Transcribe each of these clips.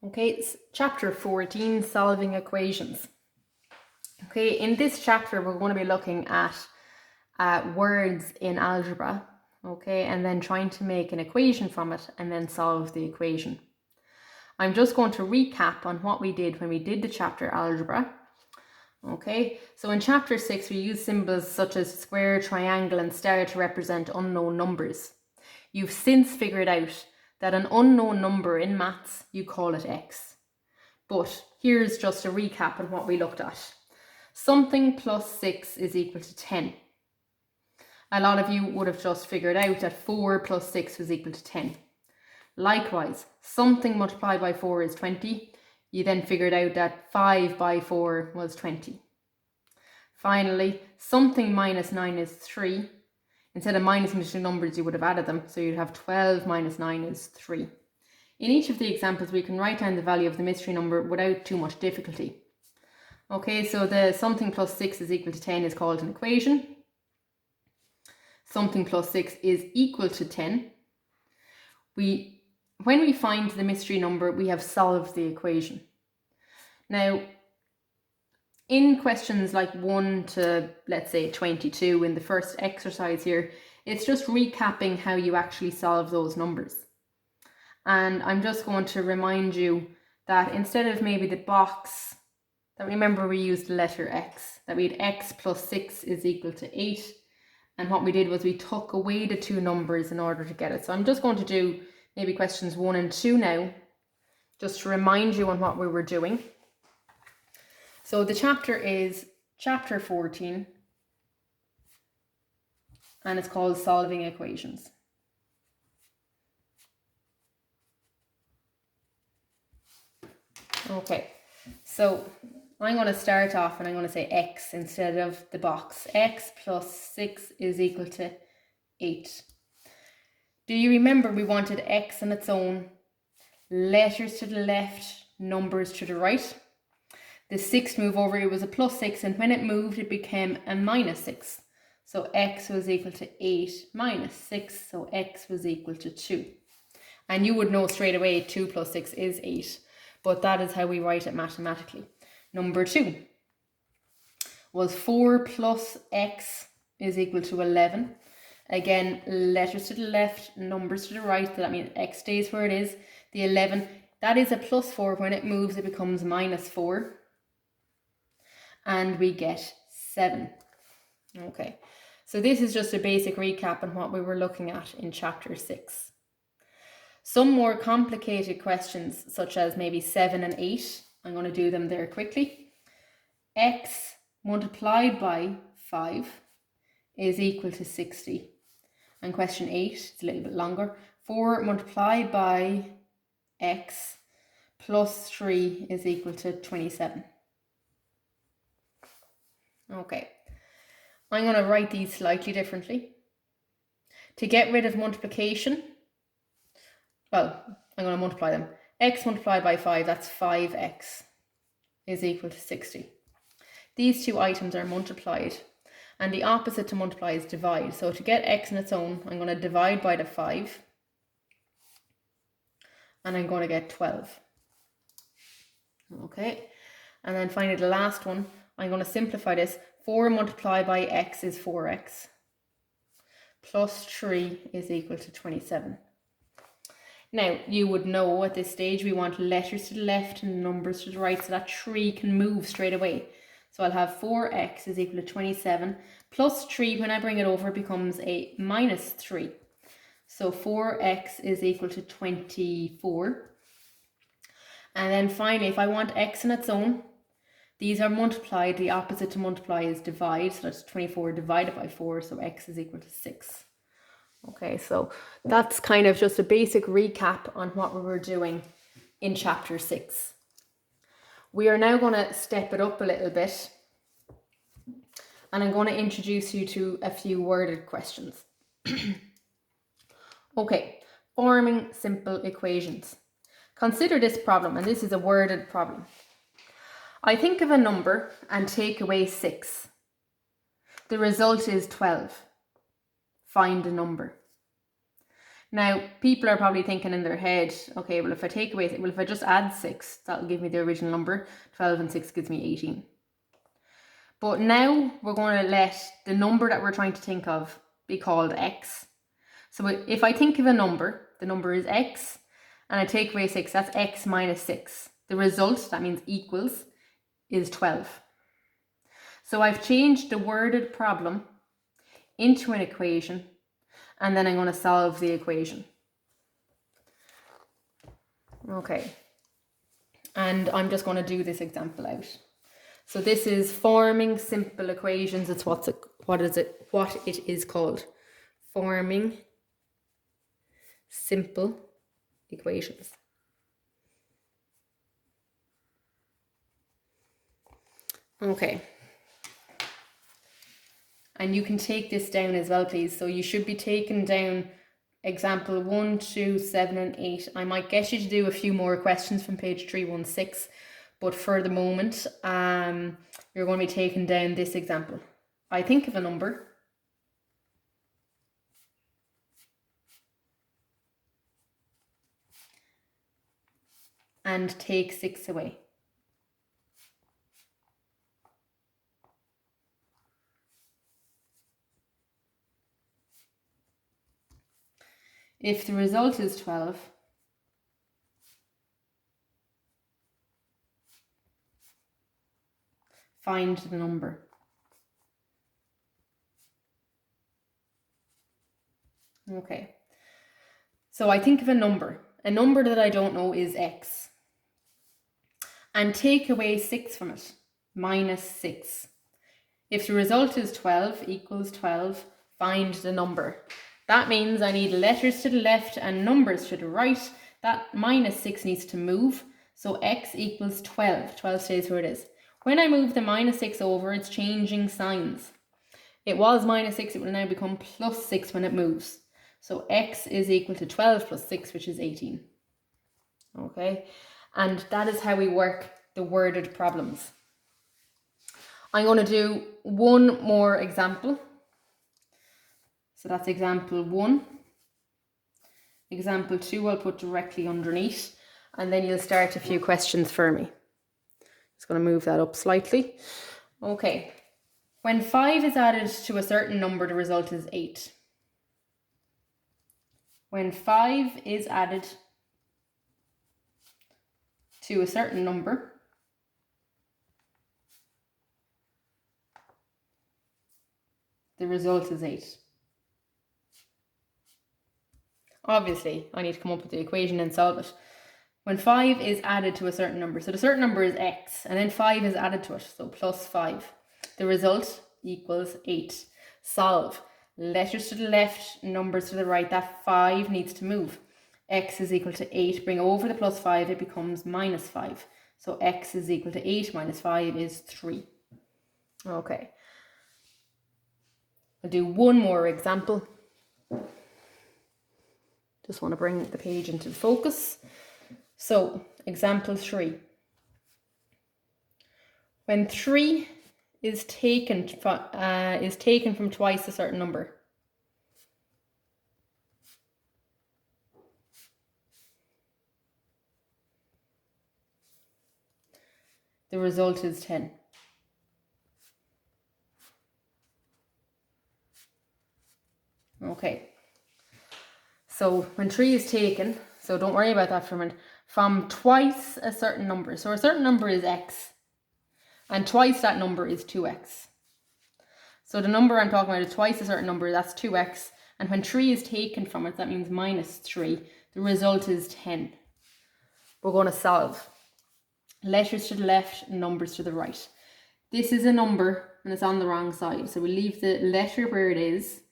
Okay, it's chapter 14, solving equations. Okay, in this chapter, we're going to be looking at words in algebra, okay, and then trying to make an equation from it and then solve the equation. I'm just going to recap on what we did when we did the chapter algebra. Okay, so in chapter 6, we used symbols such as square, triangle, and star to represent unknown numbers. You've since figured out that an unknown number in maths, you call it x. But here's just a recap on what we looked at. Something plus 6 is equal to 10. A lot of you would have just figured out that 4 plus 6 was equal to 10. Likewise, something multiplied by 4 is 20. You then figured out that 5 by 4 was 20. Finally, something minus 9 is 3. Instead of minus between numbers, you would have added them. So you'd have 12 minus 9 is 3. In each of the examples, we can write down the value of the mystery number without too much difficulty. Okay, so the something plus 6 is equal to 10 is called an equation. Something plus 6 is equal to 10. When we find the mystery number, we have solved the equation. Now, in questions like 1 to, let's say, 22 in the first exercise here, it's just recapping how you actually solve those numbers. And I'm just going to remind you that instead of maybe the box, that remember we used the letter x, that we had x plus 6 is equal to 8. And what we did was we took away the two numbers in order to get it. So I'm just going to do maybe questions 1 and 2 now, just to remind you on what we were doing. So the chapter is chapter 14, and it's called Solving Equations. Okay, so I'm going to start off and I'm going to say x instead of the box. X plus 6 is equal to 8. Do you remember we wanted x on its own, letters to the left, numbers to the right? The 6 move over, it was a plus 6, and when it moved, it became a minus 6. So x was equal to 8 minus 6, so x was equal to 2. And you would know straight away 2 plus 6 is 8, but that is how we write it mathematically. Number 2 was 4 plus x is equal to 11. Again, letters to the left, numbers to the right, so that means x stays where it is. The 11, that is a plus 4. When it moves, it becomes minus 4. And we get 7. Okay, so this is just a basic recap on what we were looking at in chapter 6. Some more complicated questions, such as maybe 7 and 8, I'm going to do them there quickly. X multiplied by 5 is equal to 60. And question 8, it's a little bit longer. 4 multiplied by x plus 3 is equal to 27. Okay, I'm going to write these slightly differently. To get rid of multiplication, well, I'm going to multiply them. X multiplied by 5, that's 5x, is equal to 60. These two items are multiplied, and the opposite to multiply is divide. So to get x on its own, I'm going to divide by the 5, and I'm going to get 12. Okay, and then finally the last one, I'm going to simplify this. 4 multiplied by x is 4x, plus 3 is equal to 27. Now, you would know at this stage we want letters to the left and numbers to the right, so that 3 can move straight away. So I'll have 4x is equal to 27, plus 3, when I bring it over, becomes a minus 3. So 4x is equal to 24. And then finally, if I want x on its own, these are multiplied. The opposite to multiply is divide. So that's 24 divided by 4. So x is equal to 6. Okay, so that's kind of just a basic recap on what we were doing in chapter 6. We are now going to step it up a little bit. And I'm going to introduce you to a few worded questions. Okay, forming simple equations. Consider this problem, and this is a worded problem. I think of a number and take away 6. The result is 12. Find a number. Now, people are probably thinking in their head, okay, well, if I just add 6, that'll give me the original number. 12 and 6 gives me 18. But now we're going to let the number that we're trying to think of be called x. So if I think of a number, the number is x, and I take away 6, that's x minus 6. The result, that means equals, is 12. So I've changed the worded problem into an equation, and then I'm going to solve the equation. Okay, and I'm just going to do this example out. So this is forming simple equations. It's what it is called. Forming simple equations. Okay. And you can take this down as well, please. So you should be taking down example 1, 2, 7, and 8. I might get you to do a few more questions from page 316, but for the moment, you're going to be taking down this example. I think of a number. And take 6 away. If the result is 12, find the number. Okay, so I think of a number. A number that I don't know is x. And take away 6 from it, minus 6. If the result is 12 equals 12, find the number. That means I need letters to the left and numbers to the right. That minus 6 needs to move. So x equals 12. 12 stays where it is. When I move the minus 6 over, it's changing signs. It was minus 6, it will now become plus 6 when it moves. So x is equal to 12 plus 6, which is 18. Okay, and that is how we work the worded problems. I'm going to do one more example. So that's example 1. Example 2 I'll put directly underneath, and then you'll start a few questions for me. Just going to move that up slightly. Okay, when 5 is added to a certain number, the result is 8. When 5 is added to a certain number, the result is 8. Obviously, I need to come up with the equation and solve it. When 5 is added to a certain number, so the certain number is x, and then 5 is added to it, so plus 5. The result equals 8. Solve. Letters to the left, numbers to the right. That 5 needs to move. X is equal to 8. Bring over the plus 5, it becomes minus 5. So x is equal to 8 minus 5 is 3. Okay. I'll do one more example. Just want to bring the page into focus. So, example 3. When 3 is taken from twice a certain number, the result is 10. Okay. So when 3 is taken, so don't worry about that for a minute, from twice a certain number. So a certain number is x, and twice that number is 2x. So the number I'm talking about is twice a certain number, that's 2x. And when 3 is taken from it, that means minus 3. The result is 10. We're going to solve. Letters to the left, numbers to the right. This is a number, and it's on the wrong side. So we'll leave the letter where it is.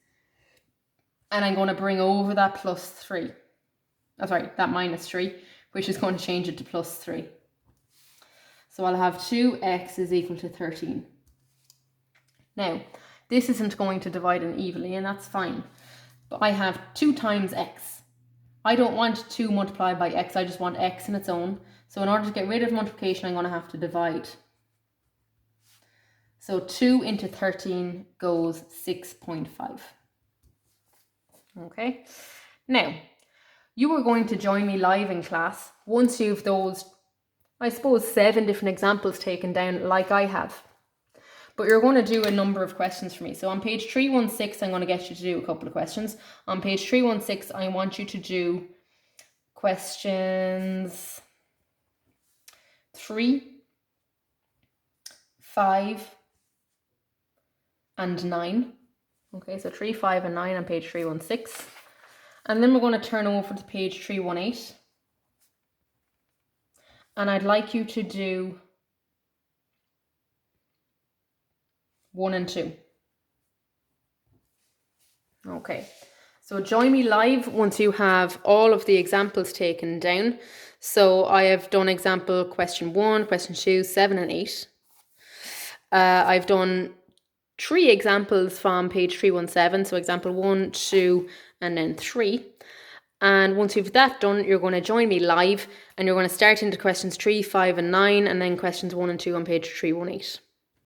And I'm going to bring over that plus 3. Oh, sorry, that minus 3, which is going to change it to plus 3. So I'll have 2x is equal to 13. Now, this isn't going to divide unevenly, and that's fine. But I have 2 times x. I don't want 2 multiplied by x, I just want x in its own. So in order to get rid of multiplication, I'm going to have to divide. So 2 into 13 goes 6.5. Okay, Now, you are going to join me live in class once you've those, I suppose, 7 different examples taken down like I have. But you're going to do a number of questions for me. So on page 316, I'm going to get you to do a couple of questions. On page 316, I want you to do questions 3, 5, and 9. Okay, so 3, 5, and 9 on page 316. And then we're going to turn over to page 318. And I'd like you to do 1 and 2. Okay, so join me live once you have all of the examples taken down. So I have done example question 1, question 2, 7 and 8. I've done 3 examples from page 317, so example 1, 2, and then 3. And once you've that done, you're going to join me live and you're going to start into questions 3, 5, and 9, and then questions 1 and 2 on page 318.